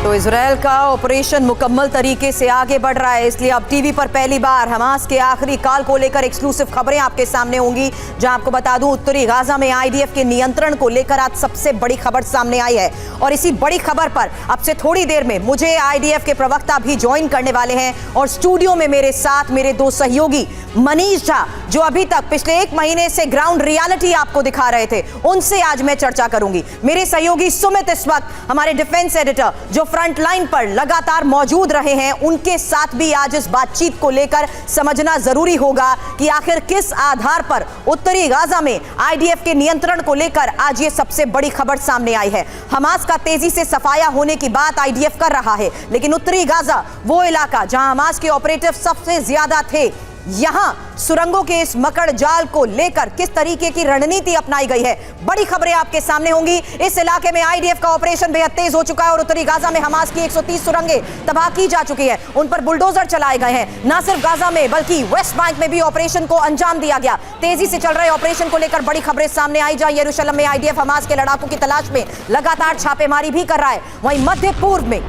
तो इजराइल का ऑपरेशन मुकम्मल तरीके से आगे बढ़ रहा है, इसलिए अब टीवी पर पहली बार हमास के आखिरी काल को लेकर एक्सक्लूसिव खबरें आपके सामने होंगी। जहां आपको बता दूं, उत्तरी गाजा में आईडीएफ के नियंत्रण को लेकर आज सबसे बड़ी खबर सामने आई है और इसी बड़ी खबर पर अब से थोड़ी देर में मुझे आईडीएफ के प्रवक्ता भी ज्वाइन करने वाले हैं और स्टूडियो में मेरे साथ मेरे दो सहयोगी मनीष झा, जो अभी तक पिछले 1 महीने से ग्राउंड रियलिटी आपको दिखा रहे थे, उनसे आज मैं चर्चा करूंगी। मेरे सहयोगी सुमित इस वक्त हमारे डिफेंस एडिटर जो फ्रंट लाइन पर लगातार मौजूद रहे हैं, उनके साथ भी आज इस बातचीत को लेकर समझना जरूरी होगा कि आखिर किस आधार पर उत्तरी गाजा में आईडीएफ के नियंत्रण को लेकर आज ये सबसे बड़ी खबर सामने आई है। हमास का तेजी से सफाया होने की बात आईडीएफ कर रहा है, लेकिन उत्तरी गाजा वो इलाका जहां हमास के ऑपरेटिव सबसे ज्यादा थे, यहां सुरंगों के इस मकड़ जाल को लेकर किस तरीके की रणनीति अपनाई गई है, बड़ी खबरें आपके सामने होंगी। इस इलाके में आईडीएफ का ऑपरेशन बेहद तेज हो चुका है और उत्तरी गाजा में हमास की 130 सुरंगें तबाह की जा चुकी है, उन पर बुलडोजर चलाए गए हैं। न सिर्फ गाजा में बल्कि वेस्ट बैंक में भी ऑपरेशन को अंजाम दिया गया। तेजी से चल रहे ऑपरेशन को लेकर बड़ी खबरें सामने आई, जहां यरूशलेम में आईडीएफ हमास के लड़ाकों की तलाश में लगातार छापेमारी भी कर रहा है। वहीं मध्य पूर्व में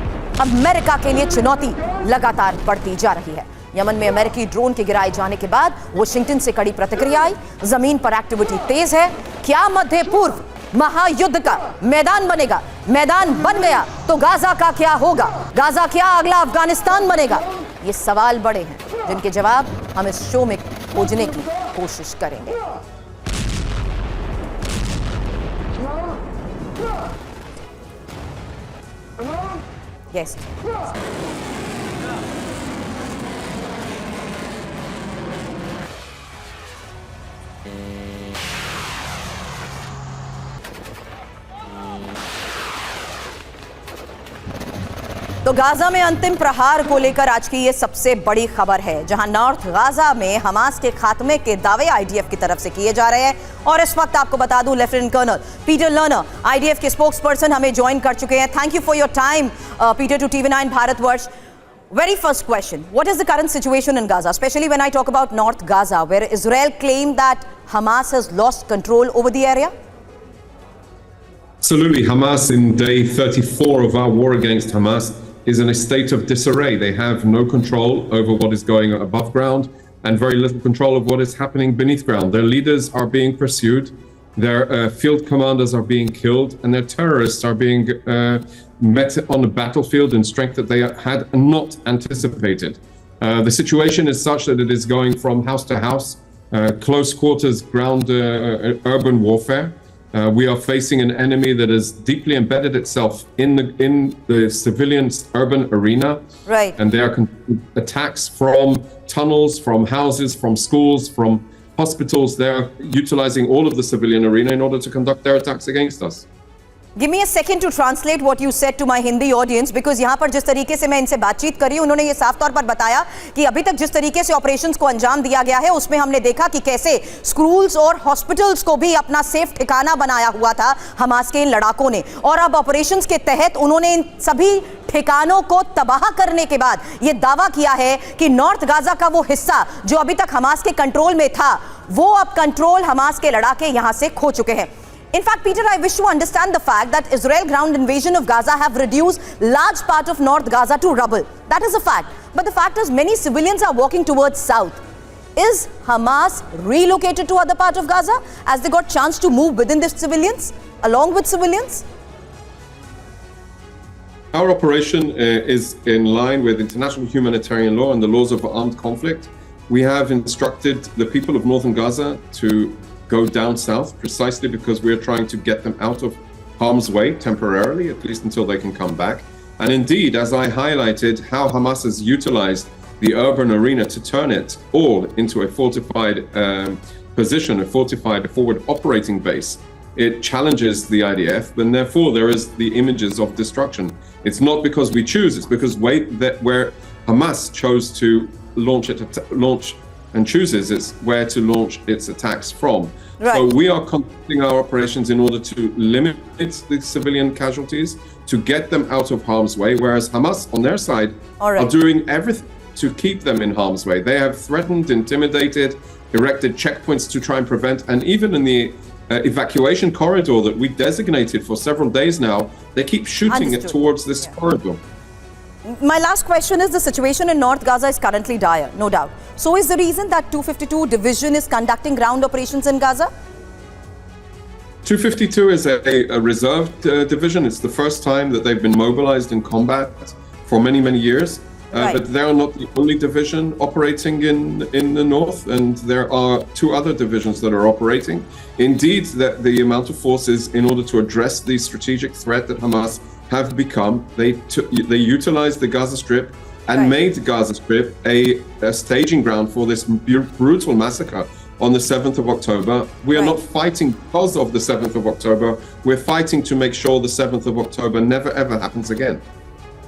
अमेरिका के लिए चुनौती लगातार बढ़ती जा रही है। यमन में अमेरिकी ड्रोन के गिराए जाने के बाद वाशिंगटन से कड़ी प्रतिक्रिया आई, जमीन पर एक्टिविटी तेज है। क्या मध्य पूर्व महायुद्ध का मैदान बनेगा? मैदान बन गया तो गाजा का क्या होगा? गाजा क्या अगला अफगानिस्तान बनेगा? ये सवाल बड़े हैं जिनके जवाब हम इस शो में खोजने की कोशिश करेंगे। यस, तो गाजा में अंतिम प्रहार को लेकर आज की ये सबसे बड़ी खबर है, जहां नॉर्थ गाजा में हमास के खात्मे के दावे आईडीएफ की तरफ से किए जा रहे हैं। और इस वक्त आपको बता दूं, lieutenant colonel Peter Lerner IDF के स्पोक्स पर्सन हमें ज्वाइन कर चुके हैं। Thank you for your time Peter to TV9 Bharatvarsh. Very first question, what is the current situation in Gaza, especially when I talk about North Gaza, where Israel claimed that Hamas has lost control over the area? Absolutely. Hamas, in day 34 of our war against Hamas, is in a state of disarray. They have no control over what is going on above ground and very little control of what is happening beneath ground. Their leaders are being pursued, their field commanders are being killed, and their terrorists are being met on the battlefield in strength that they had not anticipated. The situation is such that it is going from house to house, close quarters, ground, urban warfare. We are facing an enemy that has deeply embedded itself in the civilian urban arena. Right. And there are attacks from tunnels, from houses, from schools, from hospitals. They are utilizing all of the civilian arena in order to conduct their attacks against us. Give me a second to translate what you said to my Hindi audience, because यहाँ पर जिस तरीके से मैं इनसे बातचीत करी, उन्होंने ये साफ तौर पर बताया कि अभी तक जिस तरीके से ऑपरेशंस को अंजाम दिया गया है, उसमें हमने देखा कि कैसे स्कूल्स और हॉस्पिटल्स को भी अपना सेफ ठिकाना बनाया हुआ था हमास के इन लड़ाकों ने। और अब ऑपरेशंस के तहत उन्होंने इन सभी ठिकानों को तबाह करने के बाद ये दावा किया है कि नॉर्थ गाजा का वो हिस्सा जो अभी तक हमास के कंट्रोल में था, वो अब कंट्रोल हमास के लड़ाके यहां से खो चुके हैं। In fact, Peter, I wish to understand the fact that Israel ground invasion of Gaza have reduced large part of North Gaza to rubble. That is a fact. But the fact is many civilians are walking towards south. Is Hamas relocated to other part of Gaza as they got chance to move within the civilians, along with civilians? Our operation is in line with international humanitarian law and the laws of armed conflict. We have instructed the people of northern Gaza to go down south precisely because we are trying to get them out of harm's way temporarily, at least until they can come back. And indeed, as I highlighted, how Hamas has utilized the urban arena to turn it all into a fortified position, a fortified forward operating base. It challenges the IDF, and therefore there is the images of destruction. It's not because we choose, it's because where Hamas chose to launch and chooses it's where to launch its attacks from. Right. So we are conducting our operations in order to limit the civilian casualties, to get them out of harm's way, whereas Hamas on their side are doing everything to keep them in harm's way. They have threatened, intimidated, erected checkpoints to try and prevent, and even in the evacuation corridor that we designated for several days now. They keep shooting it Understood. towards this corridor. My last question is, the situation in North Gaza is currently dire, no doubt. So is the reason that 252 Division is conducting ground operations in Gaza? 252 is a reserved division. It's the first time that they've been mobilized in combat for many, many years. Right. But they are not the only division operating in the north, and there are two other divisions that are operating. Indeed, the amount of forces, in order to address the strategic threat that Hamas have become, they utilized the Gaza Strip and Right. made Gaza Strip a staging ground for this brutal massacre on the 7th of October. We are Right. not fighting because of the 7th of October. We're fighting to make sure the 7th of October never ever happens again.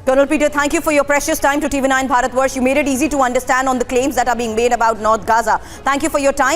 Colonel Peter, thank you for your precious time to TV9 Bharatvarsh. You made it easy to understand on the claims that are being made about North Gaza. Thank you for your time.